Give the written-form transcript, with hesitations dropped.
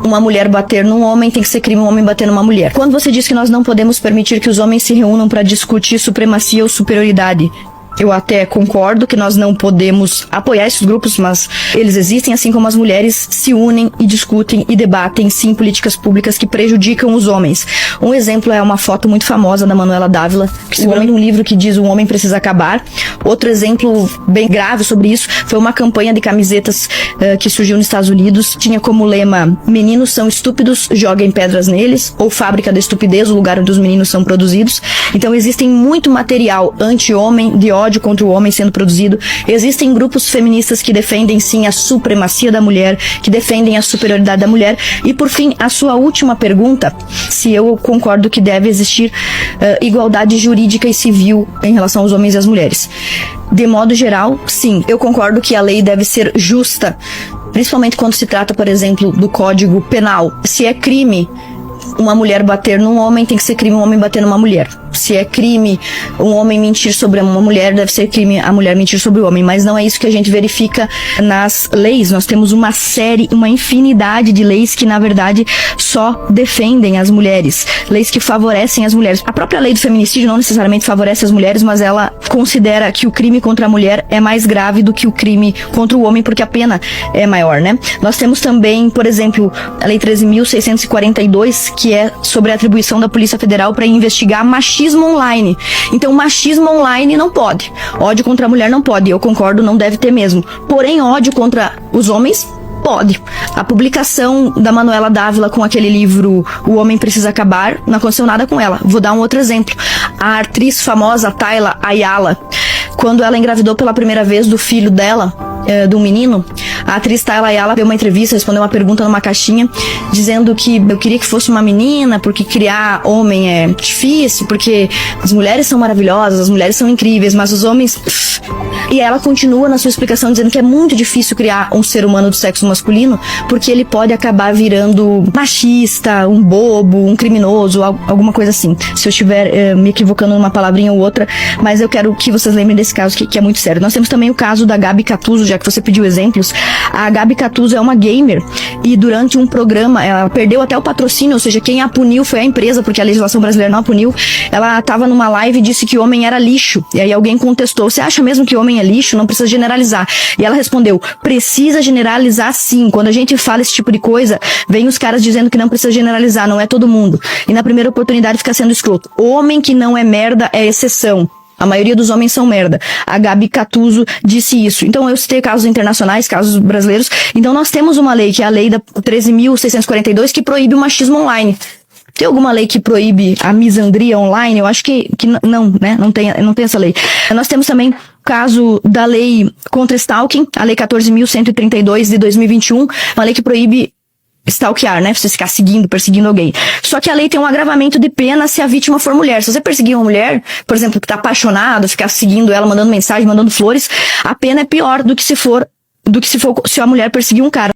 uma mulher bater num homem, tem que ser crime um homem bater numa mulher. Quando você diz que nós não podemos permitir que os homens se reúnam para discutir supremacia ou superioridade, eu até concordo que nós não podemos apoiar esses grupos, mas eles existem, assim como as mulheres se unem e discutem e debatem, sim, políticas públicas que prejudicam os homens. Um exemplo é uma foto muito famosa da Manuela Dávila, segurando um livro que diz "O homem precisa acabar". Outro exemplo bem grave sobre isso foi uma campanha de camisetas que surgiu nos Estados Unidos. Tinha como lema: "Meninos são estúpidos, joguem pedras neles", ou "Fábrica da estupidez, o lugar onde os meninos são produzidos". Então existem muito material anti-homem, de ódio contra o homem sendo produzido. Existem grupos feministas que defendem sim a supremacia da mulher, que defendem a superioridade da mulher. E por fim, a sua última pergunta, se eu concordo que deve existir igualdade jurídica e civil em relação aos homens e às mulheres. De modo geral, sim, eu concordo que a lei deve ser justa, principalmente quando se trata, por exemplo, do Código Penal. Se é crime uma mulher bater num homem, tem que ser crime um homem bater numa mulher. Se é crime um homem mentir sobre uma mulher, deve ser crime a mulher mentir sobre o homem. Mas não é isso que a gente verifica nas leis. Nós temos uma infinidade de leis que, na verdade, só defendem as mulheres. Leis que favorecem as mulheres. A própria lei do feminicídio não necessariamente favorece as mulheres, mas ela considera que o crime contra a mulher é mais grave do que o crime contra o homem, porque a pena é maior, né? Nós temos também, por exemplo, a Lei 13.642, que é sobre a atribuição da Polícia Federal para investigar machismo online. Então, machismo online não pode. Ódio contra a mulher não pode. Eu concordo, não deve ter mesmo. Porém, ódio contra os homens pode. A publicação da Manuela Dávila com aquele livro "O Homem Precisa Acabar" não aconteceu nada com ela. Vou dar um outro exemplo. A atriz famosa Tayla Ayala, quando ela engravidou pela primeira vez do filho dela, do menino, a atriz Tayla Ayala deu uma entrevista, respondeu uma pergunta numa caixinha, dizendo que eu queria que fosse uma menina, porque criar homem é difícil, porque as mulheres são maravilhosas, as mulheres são incríveis, mas os homens... E ela continua na sua explicação dizendo que é muito difícil criar um ser humano do sexo masculino, porque ele pode acabar virando machista, um bobo, um criminoso, alguma coisa assim. Se eu estiver me equivocando numa palavrinha ou outra, mas eu quero que vocês lembrem desse caso que é muito sério. Nós temos também o caso da Gabi Catuzzo, já que você pediu exemplos. A Gabi Catuzzo é uma gamer e durante um programa ela perdeu até o patrocínio, ou seja, quem a puniu foi a empresa, porque a legislação brasileira não a puniu. Ela estava numa live e disse que homem era lixo. E aí alguém contestou: "Você acha mesmo que homem é lixo? Não precisa generalizar". E ela respondeu: "Precisa generalizar sim. Quando a gente fala esse tipo de coisa, vem os caras dizendo que não precisa generalizar, não é todo mundo. E na primeira oportunidade fica sendo escroto. Homem que não é merda é exceção. A maioria dos homens são merda". A Gabi Catuzzo disse isso. Então eu citei casos internacionais, casos brasileiros. Então nós temos uma lei, que é a lei da 13.642, que proíbe o machismo online. Tem alguma lei que proíbe a misandria online? Eu acho que não, né? Não tem essa lei. Nós temos também o caso da lei contra stalking, a lei 14.132 de 2021, uma lei que proíbe stalkear, né? Você ficar perseguindo alguém. Só que a lei tem um agravamento de pena se a vítima for mulher. Se você perseguir uma mulher, por exemplo, que tá apaixonada, ficar seguindo ela, mandando mensagem, mandando flores, a pena é pior do que se a mulher perseguir um cara.